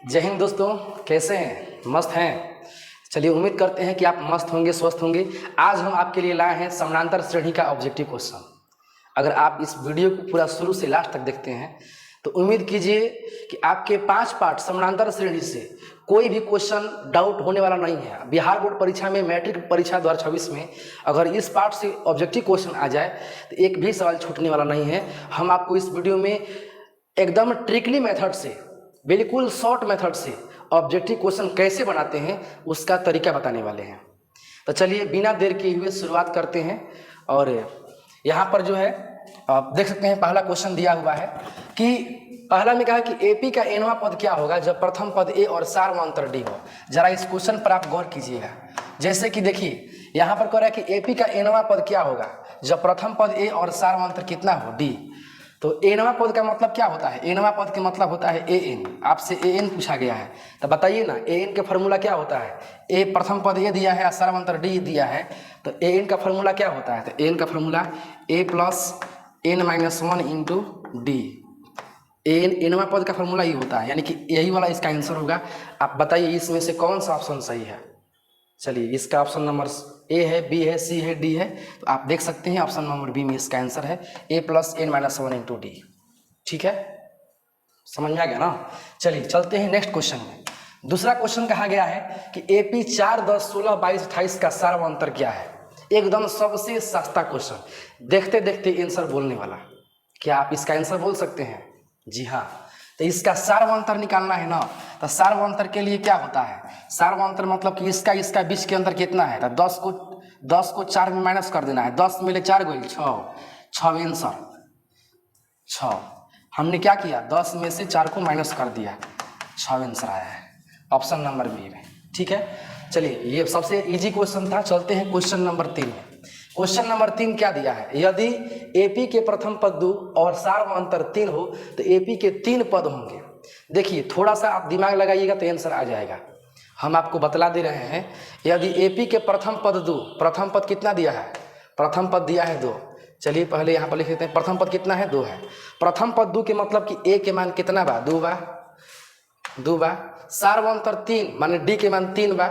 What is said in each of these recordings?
जय हिंद दोस्तों, कैसे हैं? मस्त हैं? चलिए, उम्मीद करते हैं कि आप मस्त होंगे, स्वस्थ होंगे। आज हम आपके लिए लाए हैं समानांतर श्रेणी का ऑब्जेक्टिव क्वेश्चन। अगर आप इस वीडियो को पूरा शुरू से लास्ट तक देखते हैं तो उम्मीद कीजिए कि आपके 5 पार्ट समानांतर श्रेणी से कोई भी क्वेश्चन डाउट होने वाला नहीं है। बिहार बोर्ड परीक्षा में, मैट्रिक परीक्षा 2026 में अगर इस पार्ट से ऑब्जेक्टिव क्वेश्चन आ जाए तो एक भी सवाल छूटने वाला नहीं है। हम आपको इस वीडियो में एकदम ट्रिकली मेथड से, बिल्कुल शॉर्ट मेथड से ऑब्जेक्टिव क्वेश्चन कैसे बनाते हैं उसका तरीका बताने वाले हैं। तो चलिए बिना देर किए हुए शुरुआत करते हैं। और यहाँ पर जो है आप देख सकते हैं, पहला क्वेश्चन दिया हुआ है कि पहला में कहा कि एपी का एनवां पद क्या होगा जब प्रथम पद ए और सार्वंतर डी हो। जरा इस क्वेश्चन पर आप गौर कीजिएगा। जैसे कि देखिए यहाँ पर कह रहा है कि एपी का एनवां पद क्या होगा जब प्रथम पद ए और सार्वंतर कितना हो, डी। तो एनवां पद का मतलब क्या होता है? एनवां पद का मतलब होता है ए एन। आपसे ए एन पूछा गया है तो बताइए ना, ए एन का फॉर्मूला क्या होता है? ए प्रथम पद ए दिया है, सार्वंतर डी दिया है, तो ए एन का फॉर्मूला क्या होता है? तो ए एन का formula a plus n minus 1 into d. N एनवां पद का फॉर्मूला ये होता है, यानी कि यही वाला इसका आंसर होगा। आप बताइए इसमें से कौन सा ऑप्शन सही है? चलिए, इसका ऑप्शन नंबर ए है, बी है, सी है, डी है। तो आप देख सकते हैं ऑप्शन नंबर बी में इसका आंसर है a plus n minus 1 into d. ठीक है, समझ में आ गया ना? चलिए चलते हैं नेक्स्ट क्वेश्चन में। दूसरा क्वेश्चन कहा गया है कि एपी 4, 10, 16, 22, 28 का सार्वंतर क्या है? एकदम सबसे सस्ता क्वेश्चन, देखते देखते आंसर बोलने वाला। क्या आप इसका आंसर बोल सकते हैं? जी हाँ। तो इसका सार्वंतर निकालना है ना, तो सार्वंतर के लिए क्या होता है? सार्वंतर मतलब कि इसका बीच के अंतर कितना है? तो 10 को 4 में माइनस कर देना है। 10 में ले 4 गोल 6 आंसर 6। हमने क्या किया? 10 में से 4 को माइनस कर दिया, 6 आंसर आया है ऑप्शन नंबर बी में। ठीक है, चलिए ये सबसे इजी क्वेश्चन था। चलते हैं क्वेश्चन नंबर 3 में। क्वेश्चन नंबर 3 क्या दिया है? यदि एपी के प्रथम पद 2 और सार्वंतर 3 हो तो एपी के 3 पद होंगे। देखिए थोड़ा सा आप दिमाग लगाइएगा तो आंसर आ जाएगा। हम आपको बतला दे रहे हैं, यदि एपी के प्रथम पद 2, प्रथम पद कितना दिया है? प्रथम पद दिया है 2। चलिए पहले यहाँ पर लिख देते हैं, प्रथम पद कितना है? 2 है। प्रथम पद 2 के मतलब कि ए के मान कितना बा? 2 बा। सार्वंतर 3 माने डी के मान 3 बा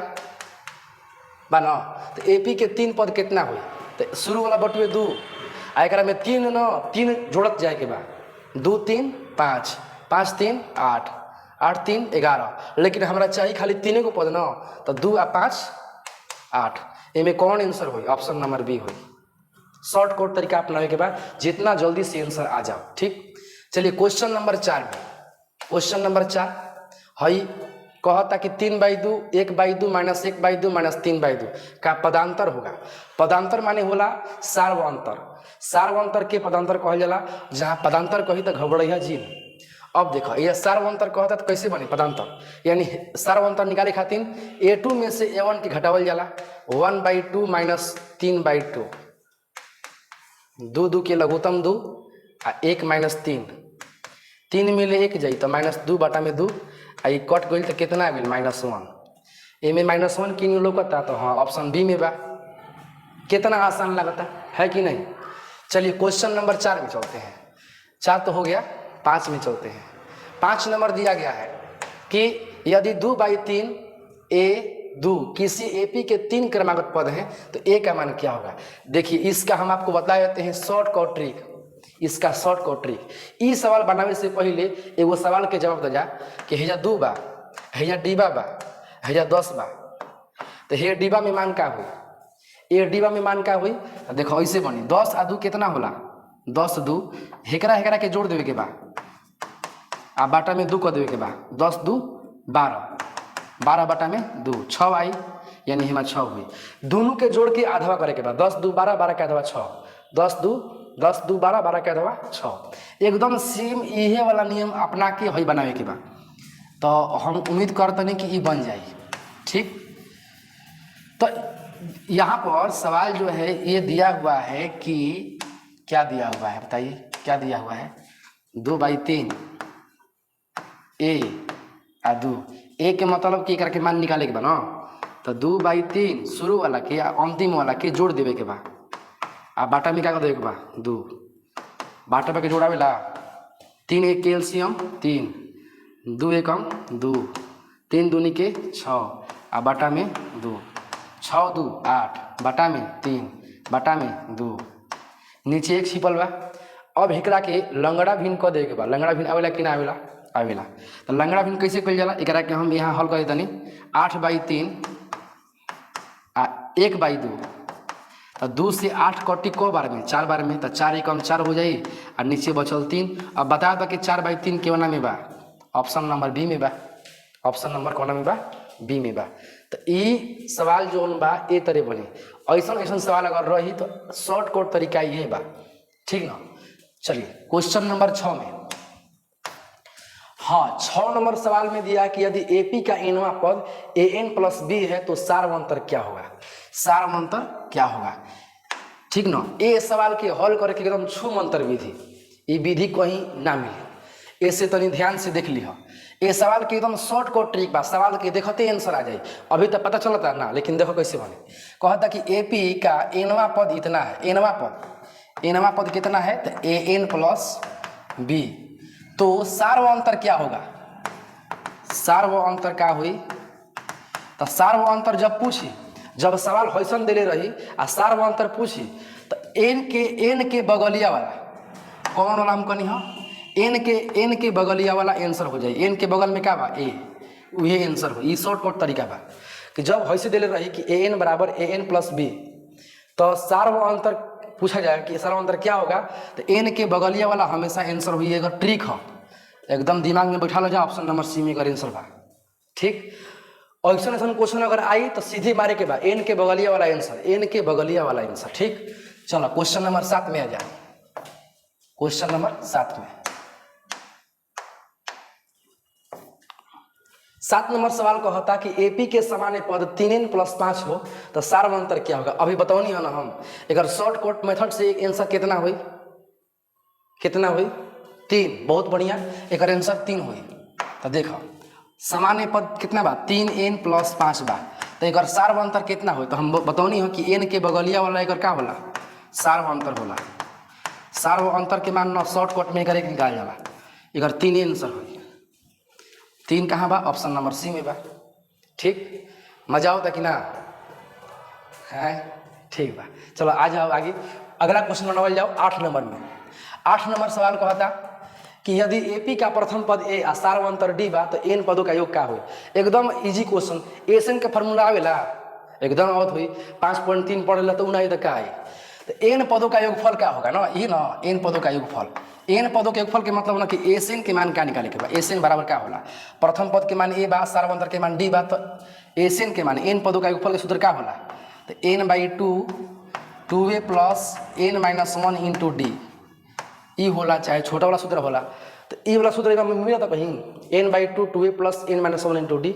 ना। तो एपी के 3 पद कितना हुई? तो शुरू वाला बटुए 2 आ एकरा में 3 जोड़त जाए के बा। 2 3 5, 5 3 8, 8 3 11। लेकिन हमरा चाहिए खाली 3 को पद ना, तो 2 आ 5 8। इनमें कौन आंसर हुई? ऑप्शन नंबर बी हुई। शॉर्ट कोड तरीका अपनाने के बाद जितना जल्दी से आंसर आ जाओ। ठीक, चलिए क्वेश्चन नंबर 4 में। क्वेश्चन नंबर 4 हई कहता कि 3/2, 1/2 माइनस 1/2 माइनस 3/2 का पदांतर होगा। पदांतर माने होला सार्वंतर। सार्वंतर के पदांतर कहल जाला। जहाँ पदांतर कही तो घबराइया जी। अब देखो ये सार्वंतर कहता तो कैसे बने पदांतर? यानी सार्वंतर निकाले खातिर a2 में से a1 के घटावल जाला। 1/2 माइनस 3/2, 2 के लघुत्तम 2 आ 1 माइनस 3 में ले 1 जाई तो -2 बटा में 2 आ कट गई तो कितना आ गई? -1। इनमें -1 की लौकता तो हाँ ऑप्शन बी में बा। कितना आसान लगता है कि नहीं? चलिए क्वेश्चन नंबर 4 में चलते हैं। 4 तो हो गया, 5 में चलते हैं। 5 नंबर दिया गया है कि यदि 2/3 a2 किसी एपी के 3 क्रमागत पद हैं तो ए का मान क्या होगा? देखिए इसका हम आपको बता देते हैं शॉर्टकट ट्रिक। इसका शॉर्टकट ट्रिक, ई सवाल बनावे से पहले एगो सवाल के जवाब दे जा कि हेजा 2 बा, हेजा डिबा बा, हेजा 10 बा। तो हे डिबा में मान का हुई? ए डिबा में मान का हुई? देखो ऐसे बनी 10 आ 2 कितना होला? 10 2 हेकरा के जोड़ देवे के बा आ बाटा में 2 कर देवे के बा। 10 2 12, 12 बटा में 2 6 आई, यानी हमारा 6 हुई। दोनों के जोड़ के आधवा करे के बाद 10 2 12, 12 के आधवा 6, 10 2 12, 12 के आधवा 6। एकदम सेम इहे वाला नियम अपना के हई बनावे के बा। तो हम उम्मीद करते हैं कि ये बन जाए। ठीक, तो यहाँ पर सवाल जो है ये दिया हुआ है कि क्या दिया हुआ है? बताइए क्या दिया हुआ है? 2/3 ए आ 2। ए के मतलब कि करके मान निकाले के बा ना, तो 2/3 शुरू वाला के अंतिम वाला के जोड़ देवे के बा आ बाटा में क्या कर देवे के बा? 2 बाटा पे के जोड़ावेला 3 1 के एलसीएम 3 2 एकम 2, 3 दूनी के 6 आ बटा में 2, 6 2 8 बटा में 3 बटा में 2, नीचे एक छिपल बा। अब एकरा के लंगड़ा भिन्न क दे के बा। लंगड़ा भिन्न आवेला कि ना आवेला? आवेला। तो लंगड़ा भिन्न कैसे कइल जाला? एकरा के हम यहाँ हल कर देतनी 8/3 आ 1/2। तो 2 से 8 कटी को बार में? 4 बार में। तो 4 एकम 4 हो जाई और नीचे बचल 3। अब बता दो कि 4/3 केवना में बा? ऑप्शन नंबर बी में बा। ऑप्शन नंबर कौन में बा? बी में बा। तो ई सवाल जोन बा ए तरह बने। ऐसा सवाल अगर रही तो शॉर्टकट तरीका ये बा, ठीक ना। चलिए क्वेश्चन नंबर 6 में, हाँ 6 नंबर सवाल में दिया कि यदि एपी का एनवा पद an+b है तो सार्वंतर क्या होगा? सार्वंतर क्या होगा, ठीक ना। ये सवाल के हल करके एकदम छूमंतर विधि, ये विधि कहीं ना मिले, ऐसे तनी ध्यान से देख लिया। ये सवाल के एकदम शॉर्टकट ट्रिक बा, सवाल के देखते आंसर आ जाए। अभी तो पता चलता ना, लेकिन देखो कैसे बने। कहता कि एपी का एनवा पद इतना है, एनवा पद कितना है? तो an+b। तो सार्वंतर क्या होगा? सार्वंतर क्या हुई? तो सार्वंतर जब पूछी, जब सवाल हैसन दिले रही आ सार्वंतर पूछी तो एन के बगलिया वाला कौन वाला हम कहनी हो? एन के बगलिया वाला आंसर हो जाए। एन के बगल में क्या बा? ए, वही आंसर हो। ये शॉर्टकट तरीका बा कि जब हैसे दिले रही कि an बराबर an+b तो सार्वंतर पूछा जाए कि सार्वंतर क्या होगा, तो एन के बगलिया वाला हमेशा आंसर हुई। अगर ट्रिक हो एकदम दिमाग में बैठा लो, जाओ ऑप्शन नंबर सी में अगर आंसर बा, ठीक। ऐसा क्वेश्चन अगर आई तो सीधे मारे के बाद एन के बगलिया वाला आंसर, एन के बगलिया वाला आंसर, ठीक। चलो क्वेश्चन नंबर 7 में आ जाए। क्वेश्चन नंबर 7 में 7 नंबर सवाल कहता कि एपी के सामान्य पद 3n+5 हो तो सार्वंतर क्या होगा? अभी बताओनी है ना हम, अगर शॉर्टकट मेथड से एक आंसर कितना हुई? कितना हुई? 3। बहुत बढ़िया, एक आंसर 3 हुई। तो देखो सामान्य पद कितना बा? 3n+5 बा। तो एक सार्वंतर कितना हो? तो हम बताओनी हो कि एन के बगलिया वाला एक क्या होला? सार्वंतर होला। सार्वंतर के मान शॉर्टकट में एक निकाल जाला। एक 3 आंसर हुई। 3 कहाँ बा? ऑप्शन नंबर सी में बा, ठीक। मजा होता कि ना है? ठीक बा। चलो आ जाओ आगे, अगला क्वेश्चन बनावल जाओ 8 नंबर में। 8 नंबर सवाल कहता कि यदि एपी का प्रथम पद ए आ सार्वंतर डी बा तो एन पदों का योग क्या हो? एकदम इजी क्वेश्चन। एसन के फॉर्मूला आवेला एकदम आवत हुई। 5.3 पढ़ ला तो उना तो क्या है? तो एन पदों का योगफल क्या होगा ना? ये ना एन पदों का योगफल। एन पदों के योगफल के मतलब ना कि एसन के मान क्या निकाले के बा? एसन बराबर क्या होला? प्रथम पद के मान ए बा, सार्वंतर के मान डी बा, तो एसन के मान एन पदों का योगफल के सूत्र क्या होला? तो n/2 2a + n-1 into D, ई होला, चाहे छोटा वाला सूत्र होला। तो ई वाला सूत्र एकदम मिला था कहीं n/2 2a + n-1 into D,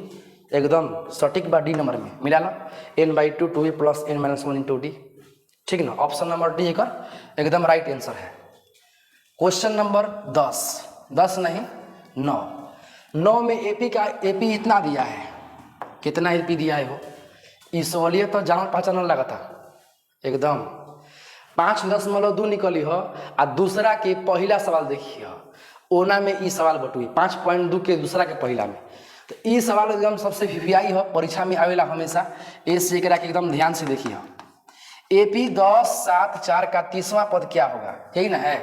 एकदम सटीक बा। डी नंबर में मिला ला n/2 2a + n-1 into d, ठीक ना। ऑप्शन नंबर डी एकदम राइट आंसर है। क्वेश्चन नंबर 10 नहीं 9 में एपी इतना दिया है। कितना एपी दिया है? वो इसलिए तो जान पहचान लगा था एकदम 5.2 निकली हो। आ दूसरा के पहला सवाल देखिए, ओना में ई सवाल बटुई 5.2 के दूसरा के पहला में। तो ई सवाल एकदम सबसे भिभियाई हो, परीक्षा में आवेला हमेशा। ऐसे एकदम ध्यान से देखिए। एपी 10 7 4 का 30वां पद क्या होगा? यही ना है।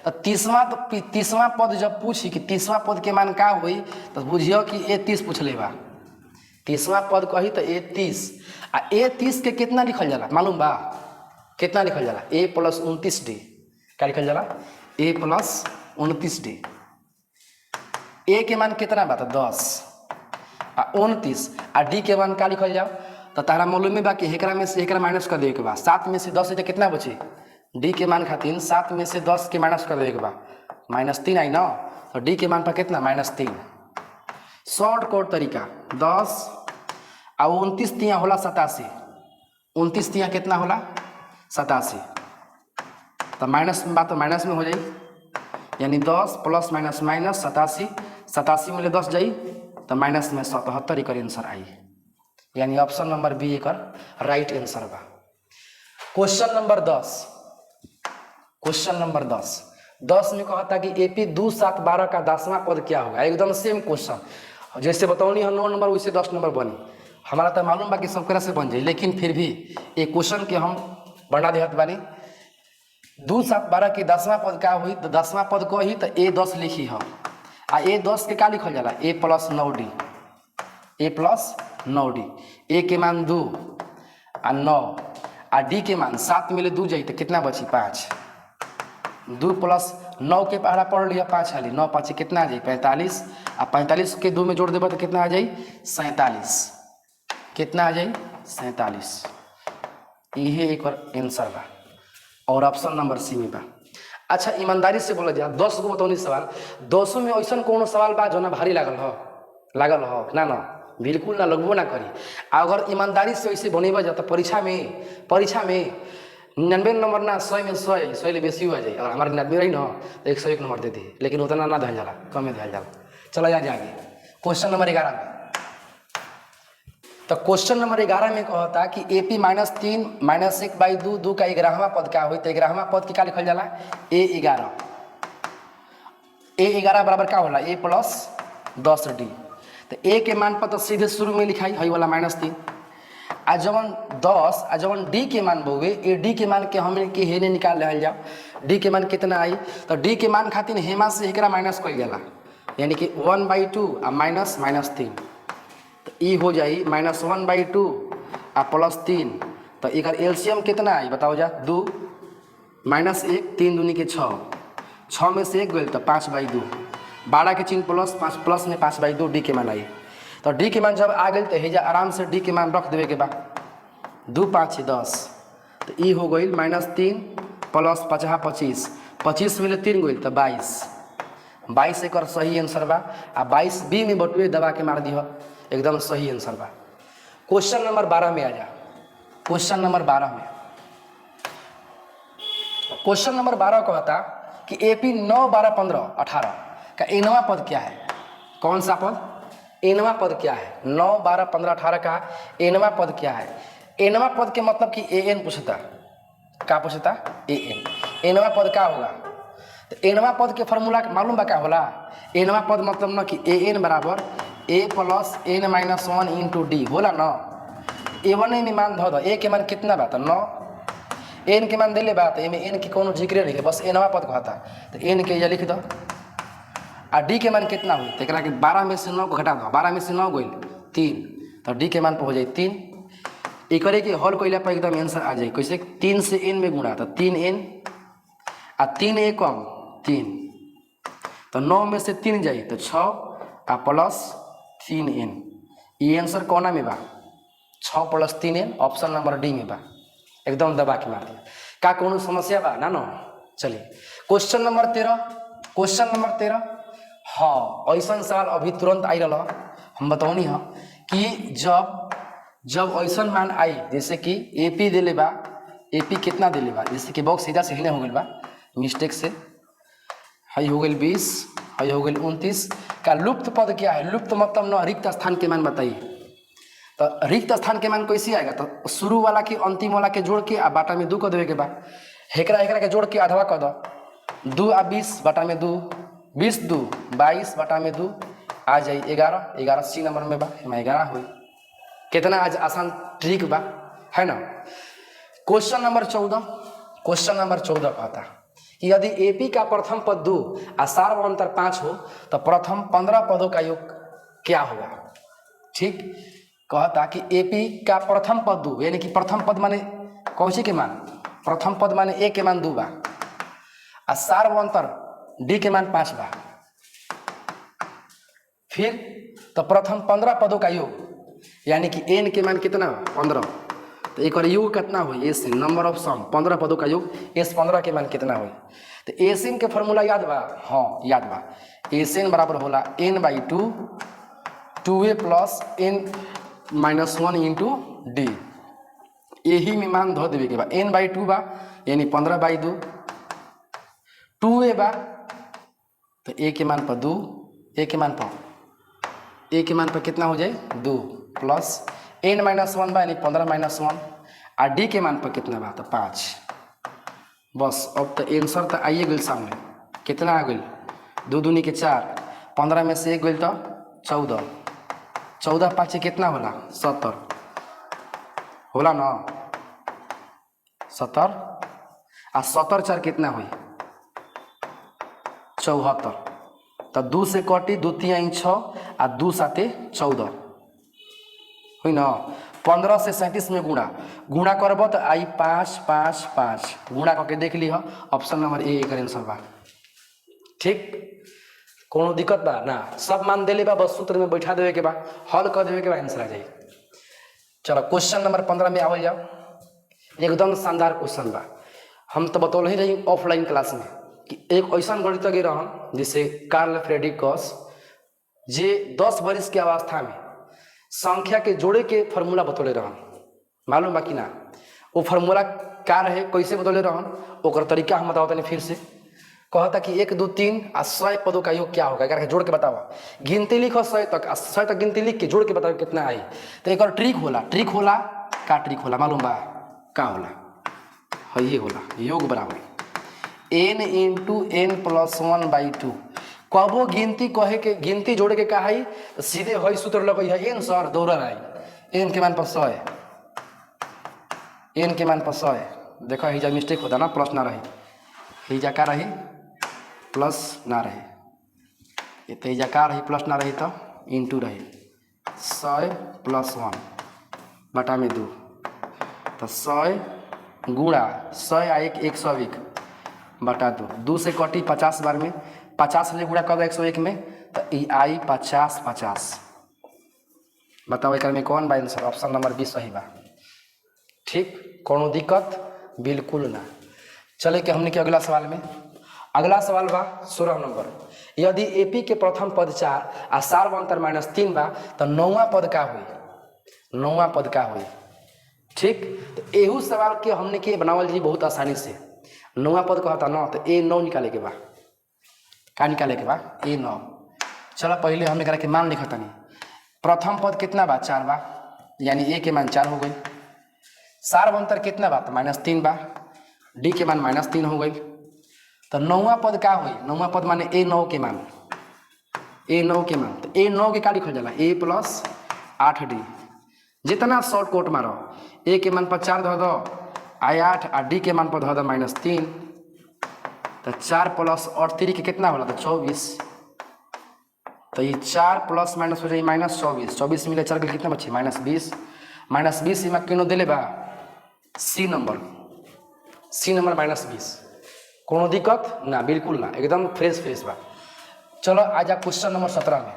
तो 30वां पद जब पूछी कि 30वां पद के मान क्या हुई, तो बुझियो कि ए30 पूछ लेबा। 30वां पद कही तो ए30 आ ए30 के कितना लिखल जाला मालूम बा? कितना लिखल जाला? a + 29d। क्या लिखल जाला? a + 29d। a के मान कितना बा? तो 10 आ 29 आ d के मान क्या लिखल जाओ? तो तारा मालूम में बा कि एकरा में से एकरा माइनस कर देवे के बा। 7 में से 10 है तो कितना बची? d के मान खातिर 7 में से 10 के माइनस कर देवे के बा, -3 आई ना। तो d के मान पर कितना? -3। शॉर्टकट तरीका 10 आ 29 तिया होला 87। 29 तिया कितना होला? 87। तो माइनस में बात तो माइनस में हो जाई, यानी 10 + - 87। 87 में 10 जाई तो माइनस में 77 एक आंसर आई। यानी ऑप्शन नंबर बी एक राइट आंसर बा। क्वेश्चन नंबर 10 10 में कहता कि AP 2 7 12 का 10वां पद क्या होगा। एकदम सेम क्वेश्चन जैसे बताओनी है 9 नंबर वैसे 10 नंबर बनी। हमारा तो मालूम बा कि सब तरह से बन जाए, लेकिन फिर भी एक क्वेश्चन के हम बना देहत बानी। 2 7 12 के 10वां पद क्या हुई, तो 10वां पद को ही तो A10 लिखी है। आ A10 के क्या लिखल जाला, A + 9D, A + 9D। A के मान 2 आ 9 आ D के मान 7 मिले 2 जाई तो कितना बची 5। 2 + 9 के पहला पढ़ लिया 5 हाली, 9 5 कितना आ जाए 45 आ 45 के 2 में जोड़ देबा तो कितना आ जाए 47। कितना आ जाए 47। यही एक और आंसर बा और ऑप्शन नंबर सी में बा। अच्छा ईमानदारी से बोला जाए 10 गो बताओनी सवाल, 200 में ऐसा कोनो सवाल बा जो ना भारी लागल हो ना ना बिल्कुल ना लगबो ना करी। अगर ईमानदारी से वैसे बनेबा जाता परीक्षा में 99 नंबर ना 100 में 100 ले बेसी हो जाए। और हमारे 99 रही ना तो 101 नंबर दे दी, लेकिन उतना ना धल जाला, कम में धल जाला। चला जा आगे क्वेश्चन नंबर 11 में। तो क्वेश्चन नंबर 11 में कहता कि AP -3 -1/2 2 का 11वां पद क्या हुई। तो 11वां पद की क्या लिखल जाला A11। A11 बराबर क्या होला A + 10D। तो A के मान पर तो सीधे शुरू में लिखाई है वाला -3 आ जवन 10 आ जवन D के मान बोगे ए D के मान के हम के हेने निकाल रहा जाओ। D के मान कितना आई, तो D के मान खातिर हेमा से एकरा माइनस कइल जाला, यानी कि 1/2 आ -3। तो ई हो जाई -1/2 आ +3। तो एकर एलसीएम कितना आई बताओ जा 2 -1 3 दूनी के 6, 6 में से 1 गई तो 5/2, 12 के चिन्ह प्लस 5 प्लस में 5/2 D के मान आई। तो D के मान जब आ गई तो हेजा आराम से D के मान रख देवे के बाद 2 5 10। तो ई हो गई -3 + 5 25, 25 में 3 गई तो 22 एक सही आंसर बा। आ 22 B में बटुए दबा के मार दिह, एकदम सही आंसर बा। क्वेश्चन नंबर 12 में आ जा। क्वेश्चन नंबर 12 में क्वेश्चन नंबर 12 कहता कि AP 9 12 15 18 का एनवा पद क्या है। कौन सा पद, एनवा पद क्या है। 9 12 15 18 का एनवा पद क्या है। एनवा पद के मतलब कि AN पूछता, क्या पूछता AN। एनवा पद क्या होगा, तो एनवा पद के फॉर्मूला मालूम बा क्या होला। एनवा पद मतलब ना कि AN बराबर A + n - 1 × D होला ना। A1 में मान धो दो, A के मान कितना बा तो 9, N के मान दिले बा तो एमे N के कोनो जिक्र नहीं है, बस एनवा पद कहता। तो N के ये लिख दो आ D के मान कितना हुई, तो 12 में से 9 को घटा दो, 12 में से 9 गई 3, तो D के मान पर हो जाए 3। एक के हल कैला पर एकदम आंसर आ जाए कैसे, 3 से n में गुणा तो 3n आ 3a कम 3, तो 9 में से 3 जाए तो 6 आ +3n। ये आंसर कौना में बा 6 + 3n, ऑप्शन नंबर D में बा। एकदम दबा के मार दिया। का कोनो समस्या बा ना ना। चलिए क्वेश्चन नंबर 13। क्वेश्चन नंबर 13 हाँ ऐसा सवाल अभी तुरंत आई रहा हम बताऊनी हाँ कि जब ऐसा मान आई जैसे कि AP दिले बा, AP कितना दिले बा, जैसे कि बॉक्स सीधा से हिने हो गई बा मिस्टेक से, हई हो गई 20, हई हो गई 29 का लुप्त पद क्या है। लुप्त मतलब ना रिक्त स्थान के मान बताइए। तो रिक्त स्थान के मान कैसे आएगा, तो शुरू वाला के अंतिम वाला के जोड़ के आ बाटा में 2 कर देवे के बा, हेकरा के जोड़ के आधवा कर दो 2 आ 20 बाटा में 2, 20 2 22 बाटा में 2 आ जाए 11, 11 सी नंबर में बा, 11 हुई। कितना आज आसान ट्रिक बा है ना। Question number 14। क्वेश्चन नंबर 14 कहता कि यदि AP का प्रथम पद 2 और सार्वअंतर 5 हो तो प्रथम 15 पदों का योग क्या होगा। ठीक कहता कि AP का प्रथम पद 2, यानी कि प्रथम पद माने कौन सी के मान, प्रथम पद माने A के मान 2 बा और सार्वअंतर D के मान 5 बा। फिर तो प्रथम 15 पदों का योग यानी कि n के मान कितना 15, तो एक और योग कितना हुई S नंबर ऑफ सम 15 पदों का योग S 15 के मान कितना हुई। तो एसिन के फॉर्मूला याद बा, हाँ याद बा। एसिन बराबर होला n/2 2a + n - 1 × D। यही में मान धो देवे के बा n/2 बा यानी 15/2, 2a बा तो a के मान पर 2, a के मान पर कितना हो जाए 2 प्लस n - 1 बा यानी 15 - 1 और D के मान पर कितना बा तो 5। बस अब तो आंसर तो आइए गई सामने। कितना आ गई 2 दूनी के 4, 15 में से 1 गई तो 14, 14 पाँच कितना होला 70 होला ना 70 आ 70 4 कितना हुई 74। तो 2 से कटी 2 3 6 आ 2 7 14 हुई ना। 15 से 37 में गुणा करब तो आई 5 5 5 गुणा करके देख ली ऑप्शन नंबर ए एक आंसर बा। ठीक, कोनो दिक्कत बा ना, सब मान देले बा, बस सूत्र में बैठा देवे के बा, हल कर देवे के बा, आंसर आ जाए। चलो क्वेश्चन नंबर 15 में आवल जाओ। एकदम शानदार क्वेश्चन बा। हम तो बतौल ही रही ऑफलाइन क्लास में कि एक ऐसा गणितज्ञ रहन जिसे कार्ल फ्रेडरिक गॉस, जे 10 वर्ष के अवस्था में संख्या के जोड़े के फॉर्मूला बतौले रहन। मालूम बा कि ना वो फॉर्मूला का रहे, कैसे बतौले रहन, ओकर तरीका हम बताओ तनी फिर से। कहता कि 1 2 3 आ 100 पदों का योग क्या होगा, करके जोड़ के बताओ, गिनती लिखो 100 तक, 100 तक गिनती लिख के जोड़ के बताओ कितना आई। तो एक और ट्रिक होला का ट्रिक होला मालूम बा का होला, ये होला योग बराबर n इंटू n प्लस 1/2। कबो गिनती कहे के गिनती जोड़े के कहा है तो सीधे हई सूत्र लगे है n सर दौड़ल आई n के मान पर 100 है, n के मान पर 100 है। देखो हिजा मिस्टेक होता ना, प्लस ना रही, हिजा का रही प्लस ना रही, ये तो हिजा का रही प्लस ना रही तो इंटू रही 100 प्लस 1 बटा में 2 तो 100 गुणा 100 आ 101 बटा 2 से कटी 50 बार में, 50 से गुणा कर दो 101 में तो ई आई 50 50। बताओ एक में कौन बा आंसर, ऑप्शन नंबर 20 सही बा। ठीक, कोनो दिक्कत बिल्कुल ना। चले के हमने के अगला सवाल में। अगला सवाल बा 16 नंबर। यदि एपी के प्रथम पद 4 आ सार्वंतर -3 बा तो 9वां पद का हुई, 9वां पद का हुई। ठीक, तो एहू सवाल के हमने के बनावल जी बहुत आसानी से। 9वां पद कहता ना तो A9 निकाले के बा, का निकाले के बा A9। चलो पहले हमने करा के मान लिखा तनी। प्रथम पद कितना बा 4 बा, यानी A के मान 4 हो गई। सार्वंतर कितना बा तो -3 बा, D के मान -3 हो गई। तो 9वां पद का हुई, 9वां पद माने A9 के मान, A9 के मान। तो A9 के का लिखल जाला A प्लस 8D। जितना शॉर्ट कोट मारो, A के मान पर 4 धर दो आई 8 आ D के मान पर धर दो -3। तो 4 प्लस और 3 के कितना होला तो 24। तो ये 4 प्लस माइनस हो जाए -24, 24 मिले 4 के कितना बचे -20। -20 में किनो दिले बा सी नंबर -20। कोनो दिक्कत ना, बिल्कुल ना, एकदम फ्रेश बा। चलो आजा क्वेश्चन नंबर 17 में।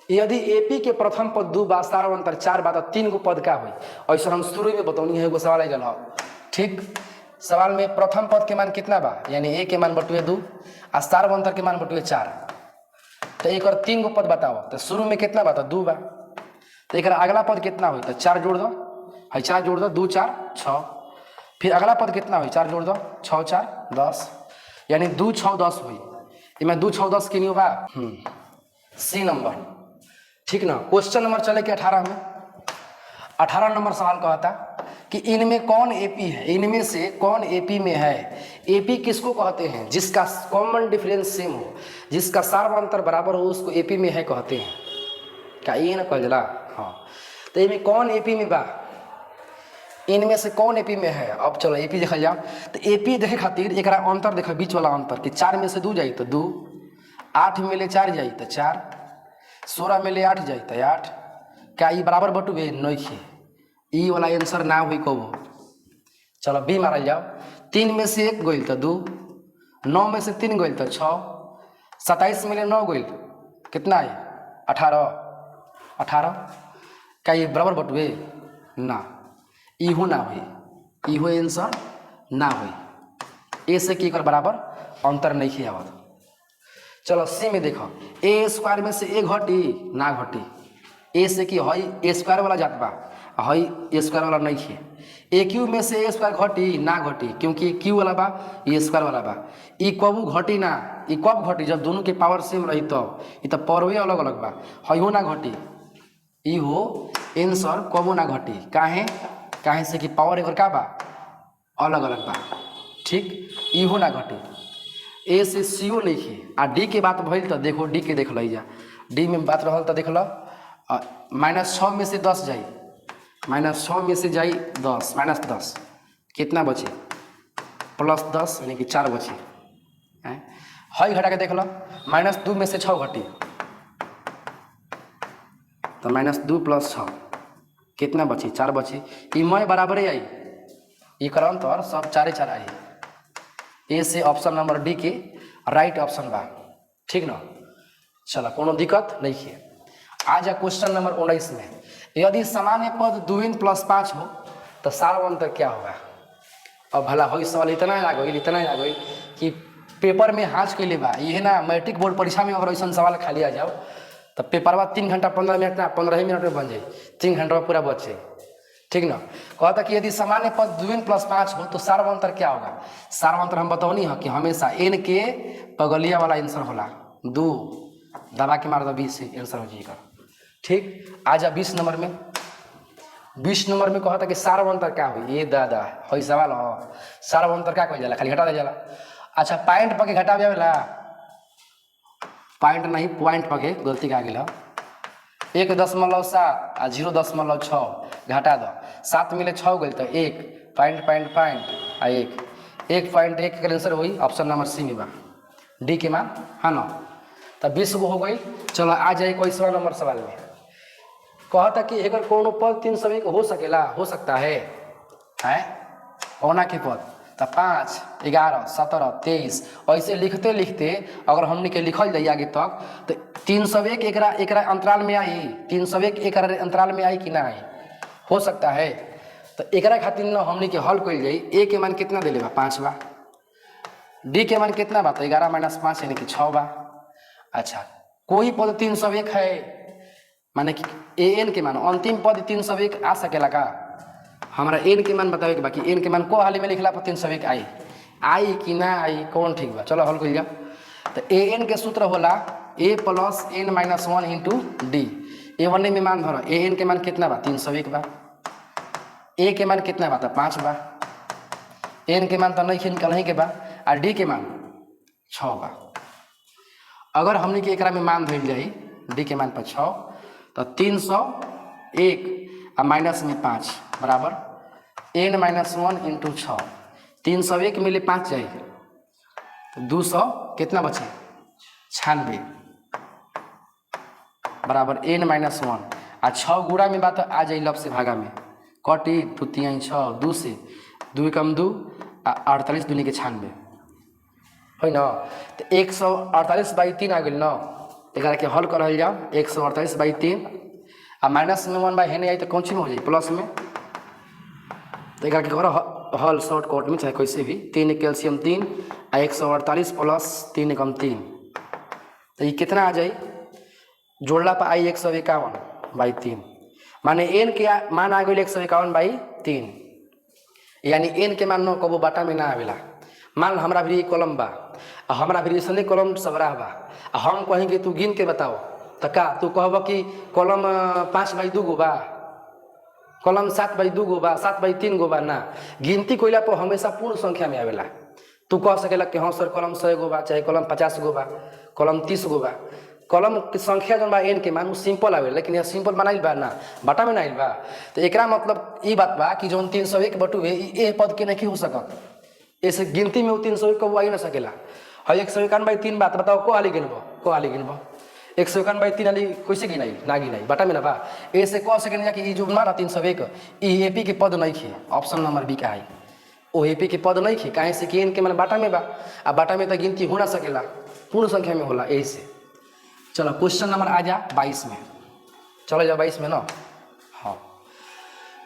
यदि एपी के प्रथम पद 2 बा, सार्वंतर 4 बा तो 3 गो पद का हुई। ऐसा हम शुरू में बतौनी है, एगो सवाल आ गया। ठीक, सवाल में प्रथम पद के मान कितना बा, यानी ए के मान बटुए 2 आ सार्वंतर के मान बटुए 4। तो एक और 3 गो पद बताओ, तो शुरू में कितना बा तो 2 बा, तो एक अगला पद कितना हुई तो 4 जोड़ दो, है 4 जोड़ दो 2 4 6। फिर अगला पद कितना हुई 4 जोड़ दो 6 4 10, यानी 2 6 10 हुई। इनमें 2 6 10 किनी बा सी नंबर। ठीक ना। क्वेश्चन नंबर चले के 18 में। 18 नंबर सवाल कहता कि इनमें कौन एपी है, इनमें से कौन एपी में है। एपी किसको कहते हैं, जिसका कॉमन डिफरेंस सेम हो, जिसका सार्वंतर बराबर हो, उसको एपी में है कहते हैं। क्या ये ना कहल जाला, हाँ। तो इनमें कौन एपी में बा, इनमें से कौन एपी में है। अब चलो एपी देखल जाओ। तो एपी देखे खातिर एक अंतर देखो, बीच वाला अंतर कि 4 में से 2 जाई तो 2, 8 में ले 4 जाई तो 4, 16 में ले 8 जाई तो 8। क्या ये बराबर बटुए नहीं, ई वाला आंसर ना हुई कबो। चलो बी मारल जाओ। 3 में से 1 गोइल तो 2, 9 में से 3 गोइल तो 6, 27 में ले 9 गोइल कितना है 18। क्या ये बराबर बटुए ना, इहो ना हुई, इहो आंसर ना हुई। ए से की कर बराबर अंतर नहीं है आवत। चलो सी में देखो, ए स्क्वायर में से ए घटी ना घटी, ए से की हई ए स्क्वायर वाला जात बा, हई ए स्क्वायर वाला नहीं है। ए क्यू में से ए स्क्वायर घटी ना घटी, क्योंकि क्यू वाला बा ये स्क्वायर वाला बा। ई कबू घटी ना, ई कब घटी जब दोनों के पावर सेम रही तब। ई तो पावर अलग अलग बा, हई हो ना घटी, ई हो आंसर कबू ना घटी। काहे से कि पावर एक का बा अलग अलग बा। ठीक, ई हो ना घटी। ए से सीओ लिखी आ डी के बात भइल तो देखो डी के देख लीजा, डी में बात रहल तो देख लो -6 में से 10 जाई, -6 में से जाई 10 -10 कितना बची +10 यानी कि 4 बची है। हई घटा के देख लो -2 में से 6 घटी तो -2 + 6 कितना बची 4 बची। ई मैं बराबर ही आई, ये करम तो और सब 4 4 आई। ए से ऑप्शन नंबर डी के राइट ऑप्शन बा, ठीक ना। चलो कोनो दिक्कत नहीं है। आज क्वेश्चन नंबर 19 में यदि सामान्य पद 2n + 5 हो तो सार्वंतर क्या होगा। अब भला हो सवाल इतना आ गई कि पेपर में हाज के लिए बा ये ना मैट्रिक बोर्ड परीक्षा में अगर ऐसा सवाल खाली आ जाओ तो पेपर बाद 3 घंटा 15 मिनट ना 15 ही मिनट में बन जाए, 3 घंटा में पूरा बच जाए, ठीक ना। कहता कि यदि सामान्य पद 2n + 5 हो तो सार्वंतर क्या होगा। सार्वंतर हम बताओनी है कि हमेशा n के पगलिया वाला आंसर होला 2, दबा के मार दो 20 से आंसर हो जाएगा, ठीक। आजा 20 नंबर में, 20 नंबर में कहता कि सार्वंतर क्या हो। ये दादा हो सवाल हो, सार्वंतर क्या कह जाला खाली घटा दे जाला। अच्छा पॉइंट पके घटा जावेला, पॉइंट नहीं पॉइंट पके गलती का गेल 1.7 आ 0.6 घटा दो 7 मिले 6 गई तो 1 पॉइंट पॉइंट पॉइंट आ 1.1 का आंसर हुई ऑप्शन नंबर सी में बा, डी के मान है ना। तो 20 गो हो गई। चलो आ जाए 21वां नंबर सवाल में कहता कि अगर कोनो पद 301 हो सकेला, हो सकता है कोना के पद तो 5, 11, 17, 23 ऐसे लिखते लिखते अगर हमने के लिखल जाए आगे तक तो 301 एकरा अंतराल में आई, 301 एकरा अंतराल में आई कि ना आई, हो सकता है। तो एकरा खातिर न हमने के हल कइल जाई। ए के मान कितना देले बा 5 बा, डी के मान कितना बा तो 11 - 5 यानी कि 6 बा। अच्छा कोई पद 301 है माने कि एन के मान अंतिम पद 301 आ सकेला का। हमारा एन के मान बतावे के बाकी एन के मान को हाल में लिखला पर 301 आई कि ना आई कौन ठीक बा। चलो हल कइल जा। तो ए एन के सूत्र होला a + n - 1 × d। A one में मान धरो ए एन के मान कितना बा 301 बा, ए के मान कितना बा तो 5 बा, एन के मान तो नहीं निकल ही के बा और डी के मान 6 बा। अगर हमने के एकरा में मान धइल जाई डी के मान पर 6 तो 301 आ माइनस में 5 बराबर n - 1 × 6। 301 मिले 5 जाए तो 200 कितना बचे 96 बराबर n - 1 आ 6 गुणा में बात आ जाए लब से भागा में कटी 2 3 6 2 से 2 कम 2 48 दूनी के 96 है ना। तो 148/3 आ गई ना। एक के हल कर जाओ 148/3 आ माइनस में 1 हेने आई तो कौन चीज में हो जाए प्लस में। तो एक के हल शॉर्टकट में चाहे कैसे भी 3 कैल्शियम 3 आ 148 + 3 कम 3 तो ये कितना आ जाए जोड़ला पर आई 151/3 माने एन के मान आ गई 151/3 यानी एन के मान न कबो बाटा में ना आवेला। मान हमरा भी कलम बा हमरा भी इसने कलम सबरा बा हम कहें कि तू गिन के बताओ तो का तू कहब कि कलम 5/2 गो बा, कलम 7/2 गो बा, 7/3 गो बा ना। गिनती कोइला पर हमेशा पूर्ण संख्या में आवेला। तू कह सकेला कि हाँ सर कलम 100 गो बा चाहे कलम 50 गो बा, कलम 30 गो बा। कलम की संख्या जन बा एन के मान सिंपल आवे लेकिन यह सिंपल बनाइल बा ना बाटा में ना आइल बा। तो एकरा मतलब ई बात बा कि जौन 301 बटुए ए पद के नहीं हो सकत ऐसे गिनती में वो 301 कबो आ ही ना सकेला। है 151/3 बात बताओ को हाली गिनबो 151/3 वाली कैसे गिनाई ना गिनाई बाटा में ना बा। ऐसे कह सके कि जो मारा 301 ई एपी के पद नहीं खे ऑप्शन नंबर बी का है ओ एपी के पद नहीं खे काहे से कि एन के मान बाटा में बा आ बाटा में तो गिनती हो ना सकेला पूर्ण संख्या में होला यही से। चलो क्वेश्चन नंबर आ जा 22 में। चलो जा 22 में ना। हाँ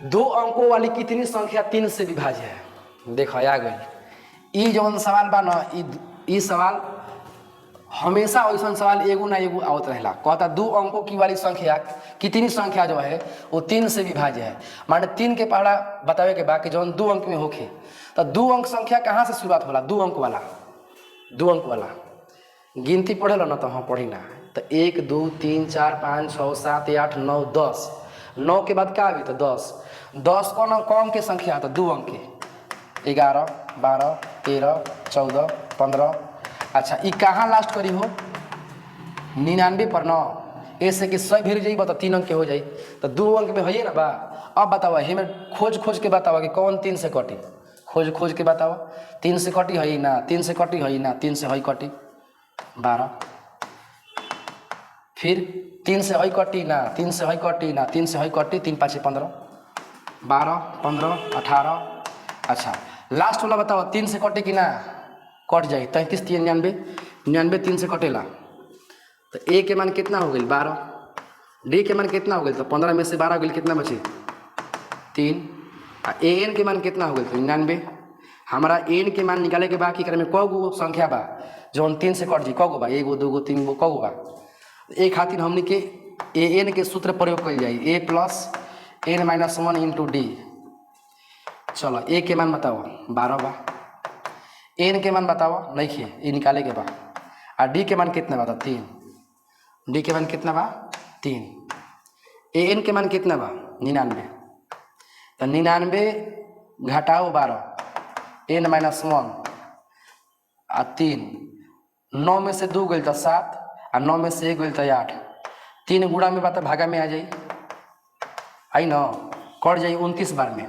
2 अंकों वाली कितनी संख्या 3 से विभाज्य है। देखो आ गई ई जौन सवाल बा ना ई सवाल हमेशा वैसा सवाल एगो ना एगो आवत रहेला। कहता 2 अंकों की वाली संख्या कितनी संख्या जो है वो 3 से विभाज्य है। माने 3 के पहाड़ा बतावे के बाद कि जौन 2 अंक में होखे तो 2 अंक संख्या कहाँ से शुरुआत होला 2 अंक वाला गिनती पढ़े ना तो हाँ पढ़ी ना। तो 1 2 3 4 5 6 7 8 9 10 9 के बाद क्या आवी तो 10 कौन के संख्या है तो 2 अंक के 11 12 13 14 15 अच्छा ई कहाँ लास्ट करी हो 99 पर न ऐसे कि 100 भेर जाइए तो 3 अंक के हो जाए तो 2 अंक में है ना बा। अब बताओ हमें खोज के बताओ कि कौन 3 से कटी खोज के बताओ 3 से कटी है ना 3 से कटी है ना 3 से है कटी 12 फिर 3 से है कटी ना 3 से है कटी ना 3 से है कटी 3 5 15 12 15 18 अच्छा लास्ट वाला बताओ 3 से कटे कि ना कट जाए 33 3 99 99 3 से कटेला तो ए के मान कितना हो गई 12 डी के मान कितना हो गई तो 15 में से 12 हो गई कितना बचे 3 ए एन के मान कितना हो गई तो 99 हमारा एन के मान निकाले के बाद में कौ गो संख्या बा जो 3 से कट जी कौ गो बा 1 गो 2 गो 3 गो कौ गो बा ए खातिर हमने के ए एन के सूत्र प्रयोग कर जाए a plus n minus 1 into d. चलो ए के मान बताओ 12 बा एन के मान बताओ नहीं खे ये निकाले के बाद और डी के मान कितना बा 3 डी के मान कितना बा 3 ए एन के मान कितना बा 99 तो 99 घटाओ 12 एन माइनस 1 आ 3 9 में से 2 गई तो 7 और 9 में से 1 गई तो 8 3 गुणा में बात भागा में आ जाई आई न कट जाई 29 बार में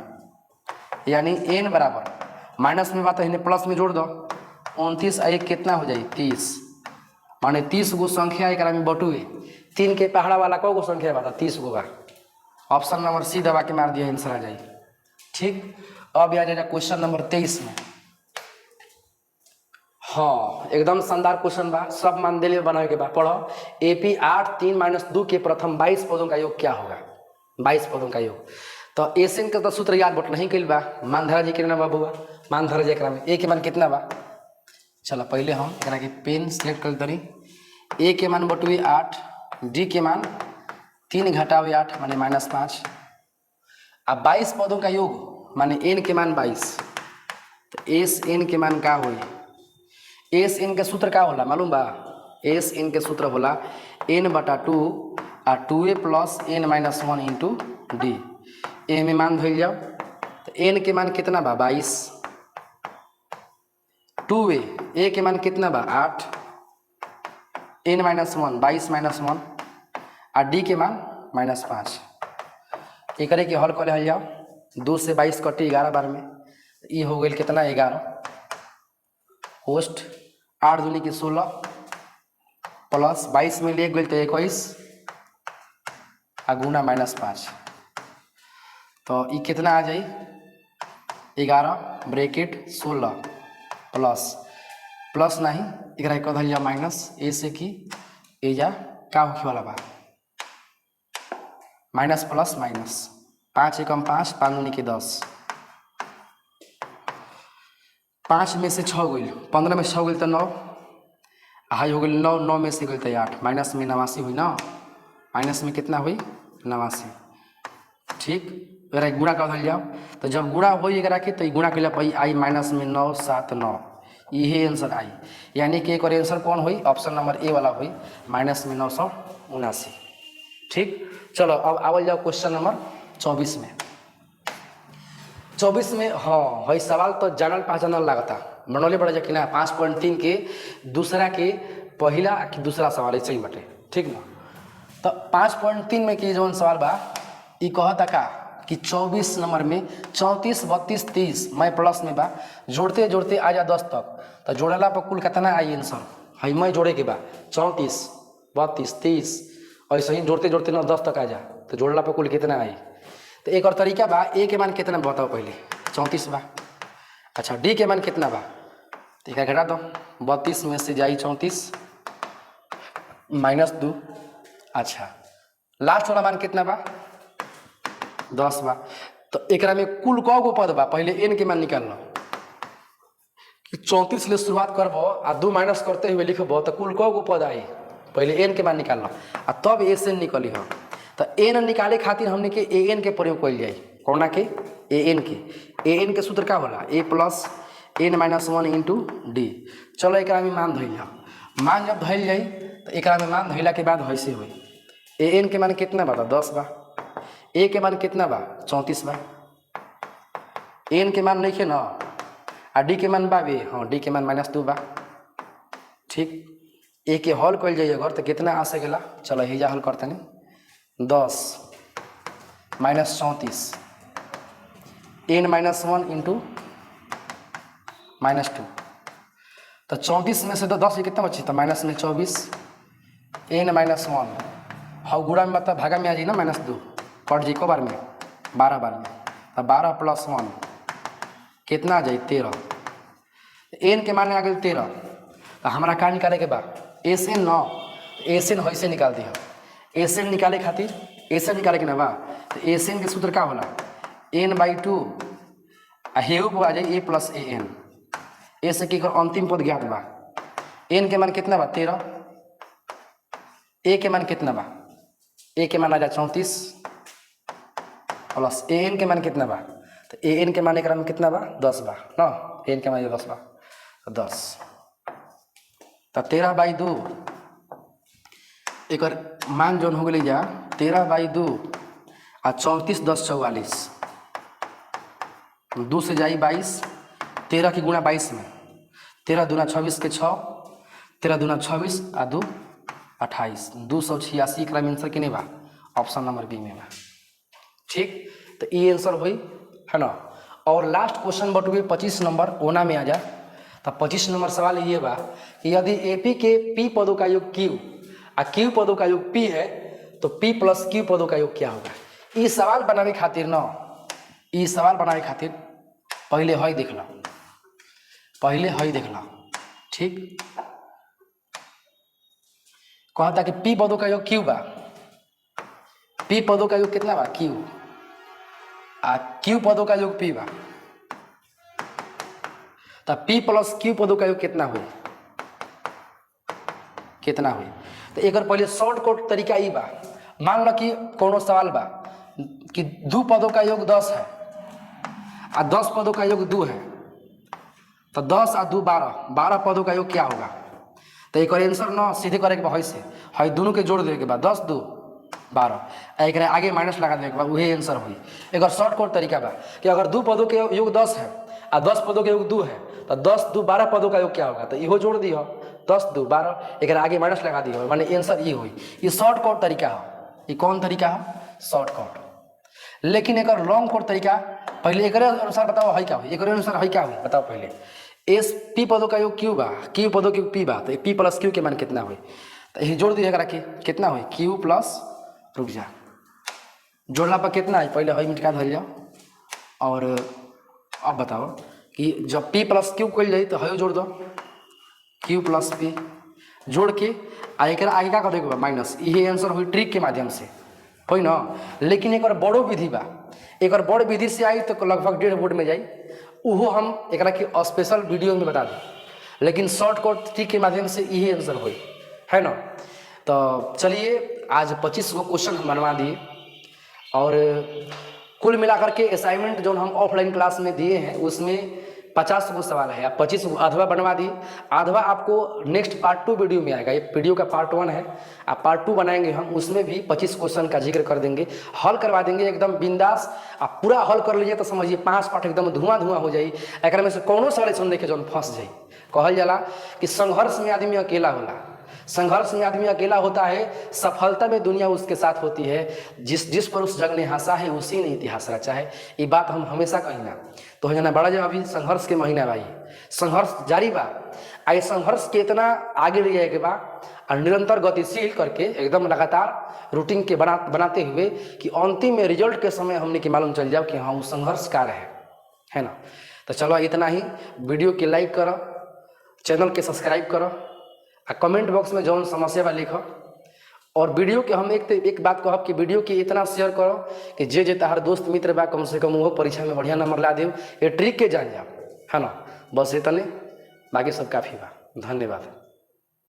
यानी एन बराबर माइनस में बात है प्लस में जोड़ दो 29 1 कितना हो जाए 30 माने 30 गो संख्या एक में बटुए 3 के पहाड़ा वाला कौ गो संख्या बता 30 गो बा ऑप्शन नंबर सी दबा के मार दिया आंसर आ जाए। ठीक अब आ जाएगा क्वेश्चन नंबर 23 में। हाँ एकदम शानदार क्वेश्चन बा सब मान दिले बनावे के बा पढ़ो एपी 8 3 - 2 के प्रथम 22 पदों का योग क्या होगा 22 पदों का योग तो एसन का तो सूत्र याद बट नहीं कल बा मानधरा जी के ना बाबूआ मानधरा जी में ए के मान कितना बा चलो पहले हम एकरा के पेन सेलेक्ट कर दनी ए के मान बटुए 8 डी के मान 3 घटावे 8 माने -5 अब 22 पदों का योग माने एन के मान 22 तो एस एन के मान का होई एस एन के सूत्र का होला मालूम बा एस एन के सूत्र होला n बटा 2 आ 2a plus n minus 1 into D A में मान धोल जाओ तो n के मान कितना बा 22 2a ए के मान कितना बा 8 n माइनस 1 22 माइनस 1 और डी के मान -5 एक के हल कर जाओ 2 से 22 कटी 11 बार में ये हो गई कितना 11 होस्ट 8 दूनी की 16 प्लस 22 में ले गई तो 21 आ गुना -5 तो ये कितना आ जाए 11 ब्रैकेट 16 प्लस नहीं एक कह दिया माइनस ए से कि एजा का होखे वाला बा माइनस प्लस माइनस 5 एकम 5 5 दूनी के 10 5 में से 6 गई 15 में 6 गई तो 9 हाई हो गई 9 9 में से गई तो 8 माइनस में 89 हुई ना माइनस में कितना हुई 89 ठीक अगर गुणा कर जाओ तो जब गुणा हो के तो गुणा के लिए आई माइनस में 9 7 9 यही आंसर आई यानी कि एक और आंसर कौन हुई ऑप्शन नंबर ए वाला हुई माइनस में 979। ठीक चलो अब आवल जाओ क्वेश्चन नंबर 24 में 24 में हाँ वही सवाल तो जानल पहचानल लगता बनौले पड़ा जा कि ना 5.3 के दूसरा के पहला कि दूसरा सवाल ऐसे ही बटे ठीक ना तो 5.3 में कि जो सवाल बा ये कहता का कि 24 नंबर में 34 32 30 मैं प्लस में बा जोड़ते जोड़ते आ जा 10 तक तो जोड़ला पर कुल कितना आई आंसर है मैं जोड़े के बा 34 32 30 ऐसे ही जोड़ते जोड़ते ना 10 तक आ जा तो जोड़ला पर कुल कितना आई तो एक और तरीका बा ए के मान कितना बताओ पहले 34 बा अच्छा डी के मान कितना बा तो एक घटा दो 32 में से जाई 34 -2 अच्छा लास्ट वाला मान कितना बा 10 बा तो एकरा में कुल कौ गो पद बा पहले एन के मान निकाल लो कि 34 ले शुरुआत करबो आ 2 माइनस करते हुए लिखबो तो कुल कौ गो पद आई पहले एन के मान निकाल लो आ तब एस एन निकली हो तो एन निकाले खातिर हमने के ए एन के प्रयोग कल जाए कौना के ए एन के सूत्र का होला a plus n minus 1 into d. चलो एक में मान धइल जाओ मान जब धइल जाई तो एक में मान धइला के बाद वैसे हुई ए एन के मान कितना बा 10 बा ए के मान कितना बा 34 बा एन के मान नहीं है ना आ डी के मान बा बे हाँ डी के मान -2 बा ठीक। ए के हल कल जाइए अगर तो कितना आ सकेला, चलो हिजा हल करते नहीं। 10 माइनस 34 n-1 इंटू -2, तो 34 में से तो 10 कितना बची, तो माइनस में 24 n-1 हाँ गुड़ा में मतलब भागा में आ जाए ना -2 कट जाए को बार में 12 बार में, तो 12 प्लस 1 कितना आ जाए 13, एन के माने आ गए 13, तो हमारा का निकाले के बाद एस एन न, एस एन वैसे निकाल दिया, एस एन निकाले खातिर एस एन निकाले के ना बा, तो एस एन के सूत्र का होला n/2 हेऊ को आ जाए a प्लस ए एन, ए से की अंतिम पद ज्ञात बा, एन के मान कितना बा 13, ए के मान कितना बा, ए के मान आ जाए 34 प्लस ए एन के मान कितना बा, तो ए एन के मान एक में कितना बा 10 बा ना, ए एन के मान 10 बा, तो 10 तो 13/2 एक मान जोन हो गई जा 13/2 आ 34 10 44 2 से जाई 22, 13 की गुणा 22 में 13 दूना 26 के 6, 13 दूना 26 आ 2 28 286 एक आंसर के नहीं बा, ऑप्शन नंबर बी में बा। ठीक, तो ये आंसर हुई है ना। और लास्ट क्वेश्चन बटुए 25 नंबर ओना में आ जा, तो 25 नंबर सवाल ये बा कि यदि एपी के पी पदों का योग क्यू और क्यू पदों का योग पी है तो पी प्लस क्यू पदों का योग क्या होगा। ये सवाल बनाने खातिर ना, ये सवाल बनाने खातिर पहले हई देख लो, पहले हई देख लो। ठीक, कहता कि पी पदों का योग क्यू बा, पी पदों का योग कितना बा क्यू, आ क्यू पदों का योग पी बा, तो पी प्लस क्यू पदों का योग कितना हुई, कितना हुई। तो एक पहले शॉर्ट कट तरीका ई बा, मान लो कि कोनो सवाल बा कि 2 पदों का योग 10 है और 10 पदों का योग 2 है, तो 10 और 2 12 पदों का योग क्या होगा। तो एक आंसर ना सीधे करे के बाद से हई दोनों के जोड़ देवे के बाद 10 2 12, एक आगे माइनस लगा देवे के बाद वही आंसर हुई। एक शॉर्टकट तरीका बा कि अगर 2 पदों के योग 10 है और 10 पदों के योग 2 है, तो 10 2 12 पदों का योग क्या होगा, तो इहो जोड़ दियो 10 2 12, एक आगे माइनस लगा दियो, माने आंसर ये हुई। ये शॉर्टकट तरीका है। ये कौन तरीका है, शॉर्टकट। लेकिन एक लॉन्ग कट तरीका पहले एक अनुसार बताओ है क्या हुई, एक अनुसार है क्या हुई बताओ पहले। एस पी पदों का योग क्यू बा, क्यू पदों के योग पी बा, तो पी प्लस क्यू के मान कितना हुई, तो ये जोड़ दिए रखिए कितना हुई क्यू प्लस, रुक जा जोड़ना पर कितना है, पहले हई मिटका धल जाओ। और अब बताओ कि जब पी प्लस क्यू कल जाए तो हई जोड़ दो क्यू प्लस पी, जोड़ के एक आगे क्या कर माइनस, ये आंसर हुई ट्रिक के माध्यम से हुई ना। लेकिन एक बड़ो विधि बा, एक बड़ विधि से आई तो लगभग 1.5 बोर्ड में जाई, वो हम एक स्पेशल वीडियो में बता दें, लेकिन शॉर्टकट ट्रिक के माध्यम से यही आंसर हुई है ना। तो चलिए आज 25 गो क्वेश्चन हम बनवा दिए, और कुल मिलाकर के असाइनमेंट जो हम ऑफलाइन क्लास में दिए हैं उसमें 50 गो सवाल है, आप 25 आधवा बनवा दिए। आधवा आपको नेक्स्ट पार्ट 2 वीडियो में आएगा, ये वीडियो का पार्ट 1 है, आप पार्ट 2 बनाएंगे हम, उसमें भी 25 क्वेश्चन का जिक्र कर देंगे, हल करवा देंगे एकदम बिंदास। आप पूरा हल कर लीजिए तो समझिए 5 पार्ट एकदम धुआं धुआं हो जाए, एक में से कोनो सवाल सुन देखे जो फंस जाए। कहल जाला कि संघर्ष में आदमी अकेला होला, संघर्ष में आदमी अकेला होता है, सफलता में दुनिया उसके साथ होती है, जिस पर उस जग ने हंसा है उसी ने इतिहास रचा है। ये बात हम हमेशा कही ना, तो जना बड़ा जब अभी संघर्ष के महीना भाई, संघर्ष जारी बा, आई संघर्ष के इतना आगे ले जाए के बा और निरंतर गतिशील करके एकदम लगातार रूटीन के बनाते हुए कि अंतिम में रिजल्ट के समय हमने की मालूम चल जाओ कि हाँ वो संघर्ष कार्य है ना। तो चलो इतना ही, वीडियो के लाइक करो, चैनल के सब्सक्राइब करो, कमेंट बॉक्स में जौन समस्या बा लिखो, और वीडियो के हम एक बात कहब कि वीडियो के इतना शेयर करो कि जे तार दोस्त मित्र बा कम से कम वो परीक्षा में बढ़िया नंबर ला दे, ये ट्रिक के जान जाओ है ना। बस इतने, बाकी सब काफ़ी बा। धन्यवाद।